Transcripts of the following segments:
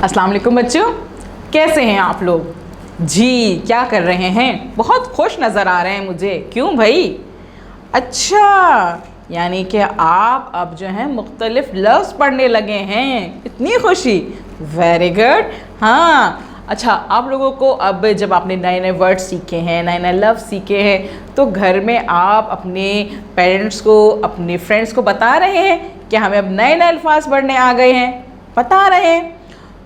अस्सलाम वालेकुम बच्चों, कैसे हैं आप लोग? जी, क्या कर रहे हैं? बहुत खुश नज़र आ रहे हैं मुझे। क्यों भाई? अच्छा, यानी कि आप अब जो हैं मुख्तलिफ लफ्ज़ पढ़ने लगे हैं। इतनी खुशी, वेरी गुड। हाँ, अच्छा, आप लोगों को अब जब आपने नए नए वर्ड सीखे हैं, नए नए लफ्ज़ सीखे हैं, तो घर में आप अपने पेरेंट्स को, अपने फ्रेंड्स को बता रहे हैं कि हमें अब नए नए अल्फाज पढ़ने आ गए हैं? बता रहे हैं।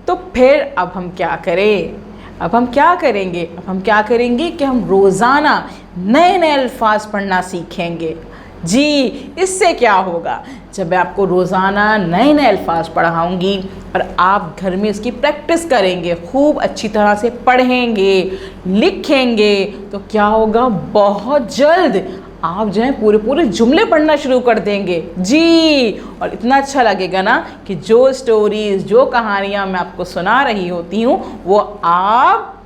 तो फिर अब हम क्या करें? अब हम क्या करेंगे? अब हम क्या करेंगे कि हम रोज़ाना नए नए अल्फाज पढ़ना सीखेंगे। जी, इससे क्या होगा? जब मैं आपको रोज़ाना नए नए अल्फाज पढ़ाऊँगी और आप घर में इसकी प्रैक्टिस करेंगे, खूब अच्छी तरह से पढ़ेंगे, लिखेंगे, तो क्या होगा? बहुत जल्द आप जो है पूरे पूरे जुमले पढ़ना शुरू कर देंगे। जी, और इतना अच्छा लगेगा ना कि जो स्टोरीज़, जो कहानियाँ मैं आपको सुना रही होती हूँ वो आप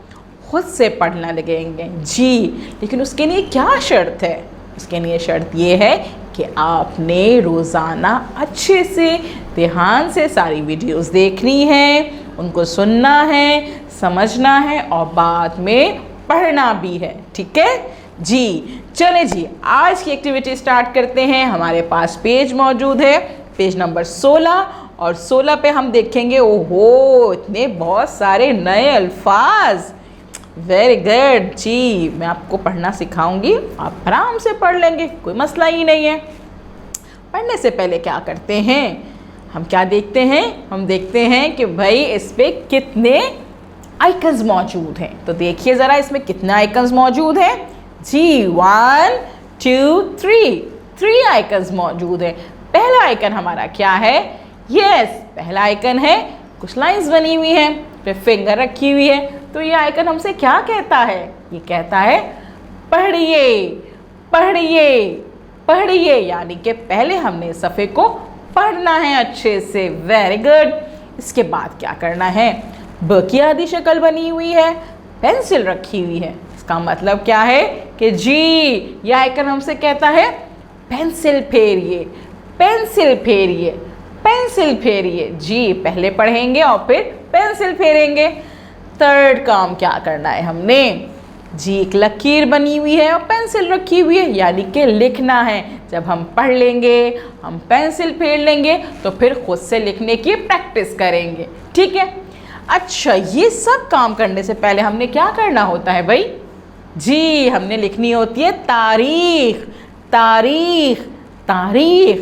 खुद से पढ़ने लगेंगे। जी, लेकिन उसके लिए क्या शर्त है? उसके लिए शर्त ये है कि आपने रोज़ाना अच्छे से, ध्यान से सारी वीडियोस देखनी है, उनको सुनना है, समझना है और बाद में पढ़ना भी है। ठीक है जी? चलें जी, आज की एक्टिविटी स्टार्ट करते हैं। हमारे पास पेज मौजूद है, पेज नंबर 16, और 16 पे हम देखेंगे, ओहो, इतने बहुत सारे नए अल्फाज। वेरी गुड जी, मैं आपको पढ़ना सिखाऊंगी, आप आराम से पढ़ लेंगे, कोई मसला ही नहीं है। पढ़ने से पहले क्या करते हैं? हम क्या देखते हैं? हम देखते हैं कि भाई इस पे कितने आइकन्स मौजूद हैं। तो देखिए ज़रा, इसमें कितने आइकन्स मौजूद हैं? जी, 1 2 3 आइकन्स मौजूद है। पहला आइकन हमारा क्या है? यस, पहला आइकन है, कुछ लाइंस बनी हुई हैं, फिर फिंगर रखी हुई है। तो ये आइकन हमसे क्या कहता है? ये कहता है पढ़िए, पढ़िए, पढ़िए, यानी कि पहले हमने सफ़े को पढ़ना है अच्छे से। Very good. इसके बाद क्या करना है? ब की आधी शक्ल बनी हुई है, पेंसिल रखी हुई है। इसका मतलब क्या है कि जी, यह आइकन हमसे कहता है पेंसिल फेरिए, पेंसिल फेरिए, पेंसिल फेरिए। जी, पहले पढ़ेंगे और फिर पेंसिल फेरेंगे। थर्ड काम क्या करना है हमने? जी, एक लकीर बनी हुई है और पेंसिल रखी हुई है, यानी कि लिखना है। जब हम पढ़ लेंगे, हम पेंसिल फेर लेंगे, तो फिर खुद से लिखने की प्रैक्टिस करेंगे। ठीक है? अच्छा, ये सब काम करने से पहले हमने क्या करना होता है भाई? जी, हमने लिखनी होती है तारीख, तारीख, तारीख,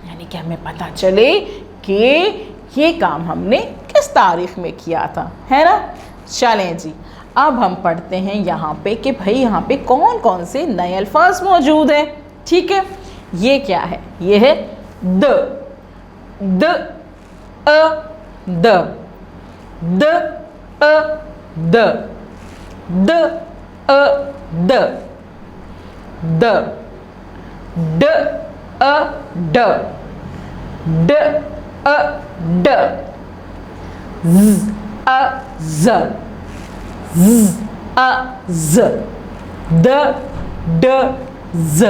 यानी कि हमें पता चले कि ये काम हमने किस तारीख में किया था, है ना? चलें जी, अब हम पढ़ते हैं यहाँ पे कि भाई यहाँ पे कौन कौन से नए अल्फाज मौजूद हैं। ठीक है? ये क्या है? ये है the, the, a, the, the, a, the, the, a, the, the, ड, अ, ड, ड, अ, ड, ज, अ, ज, ज, अ, ज, द, ड, ज।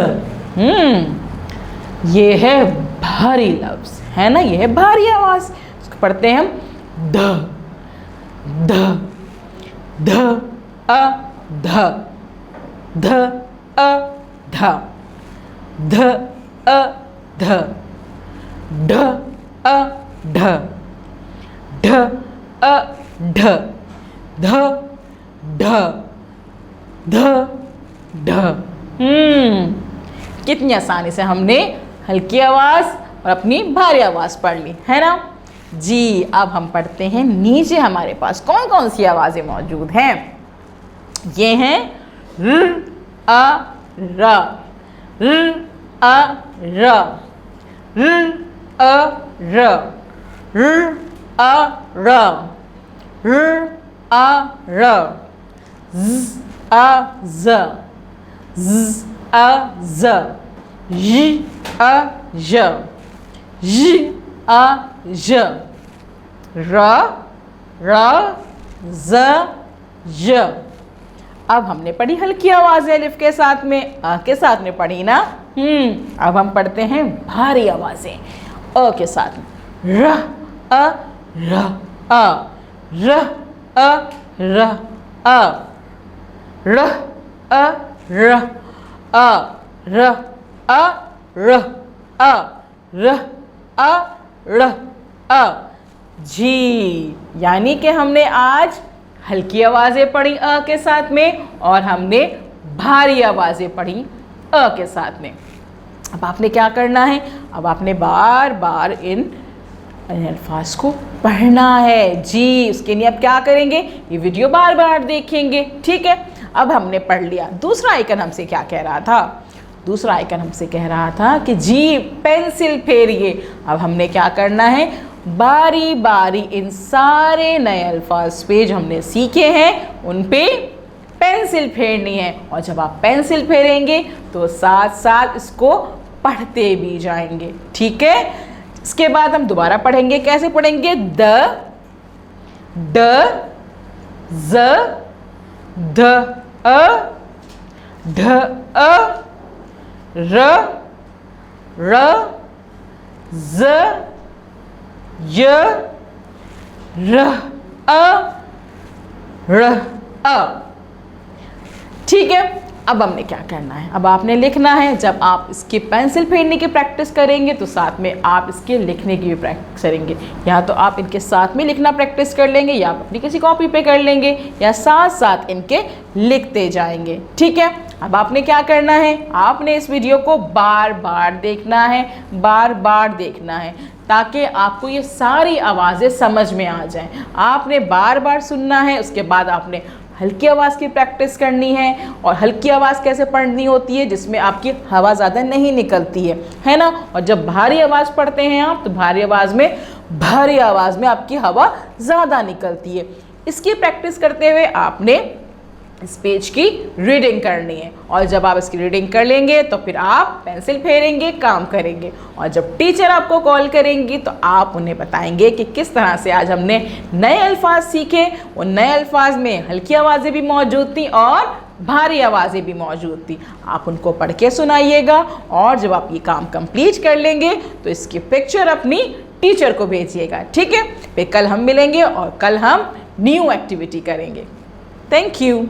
ये है भारी लफ्ज़, है ना? ये है भारी आवाज़। इसको पढ़ते हैं हम ध, ध, ध, अ, ध, ध, अ, ध, ध, अ, ध, ढ, अ, ढ, ढ, अ, ढ, ध, ढ, ध, ढ। कितनी आसानी से हमने हल्की आवाज़ और अपनी भारी आवाज़ पढ़ ली, है ना? जी, अब हम पढ़ते हैं नीचे हमारे पास कौन कौन सी आवाज़ें मौजूद हैं। ये हैं र, अ, र, र, अ, र, र, अ, र, र, अ, र, र, अ, र, ज, अ, ज, ज, अ, ज, य, अ, य, य, अ, य, र, र, ज, य। अब हमने पढ़ी हल्की आवाज़ अलिफ के साथ में, अ के साथ में पढ़ी ना। अब हम पढ़ते हैं भारी आवाज़ें, अ के साथ में। र, अ, र, अ, र अ र अ, र अ र अ, र अ र अ, र अ र अ, जी। यानी कि हमने आज हल्की आवाज़ें पढ़ी अ के साथ में और हमने भारी आवाज़ें पढ़ी अ के साथ में। अब आपने क्या करना है, अब आपने बार बार इन अल्फाज को पढ़ना है जी। उसके लिए आप क्या करेंगे, ये वीडियो बार बार देखेंगे, ठीक है। अब हमने पढ़ लिया। दूसरा आइकन हमसे क्या कह रहा था, दूसरा आइकन हमसे कह रहा था कि जी पेंसिल फेरिए। अब हमने क्या करना है, बारी बारी इन सारे नए अल्फाज पे जो हमने सीखे हैं उन पे पेंसिल फेरनी है। और जब आप पेंसिल फेरेंगे तो साथ साथ इसको पढ़ते भी जाएंगे, ठीक है। इसके बाद हम दोबारा पढ़ेंगे। कैसे पढ़ेंगे, द, ड, ज, ध, अ, ढ, अ, र, र, ज, य, र, अ, र, अ, ठीक है। अब हमने क्या करना है, अब आपने लिखना है। जब आप इसकी पेंसिल फेरने की प्रैक्टिस करेंगे तो साथ में आप इसके लिखने की भी प्रैक्टिस करेंगे। या तो आप इनके साथ में लिखना प्रैक्टिस कर लेंगे या आप अपनी किसी कॉपी पे कर लेंगे या साथ साथ इनके लिखते जाएंगे, ठीक है। अब आपने क्या करना है, आपने इस वीडियो को बार बार देखना है, बार बार देखना है ताकि आपको ये सारी आवाज़ें समझ में आ जाएं। आपने बार बार सुनना है, उसके बाद आपने हल्की आवाज़ की प्रैक्टिस करनी है। और हल्की आवाज़ कैसे पढ़नी होती है, जिसमें आपकी हवा ज़्यादा नहीं निकलती है ना। और जब भारी आवाज़ पढ़ते हैं आप, तो भारी आवाज़ में आपकी हवा ज़्यादा निकलती है। इसकी प्रैक्टिस करते हुए आपने इस पेज की रीडिंग करनी है। और जब आप इसकी रीडिंग कर लेंगे तो फिर आप पेंसिल फेरेंगे, काम करेंगे। और जब टीचर आपको कॉल करेंगी तो आप उन्हें बताएंगे कि किस तरह से आज हमने नए अल्फाज सीखे। उन नए अल्फाज में हल्की आवाज़ें भी मौजूद थी और भारी आवाज़ें भी मौजूद थी। आप उनको पढ़ के सुनाइएगा। और जब आप ये काम कंप्लीट कर लेंगे तो इसकी पिक्चर अपनी टीचर को भेजिएगा, ठीक है। फिर कल हम मिलेंगे और कल हम न्यू एक्टिविटी करेंगे। Thank you.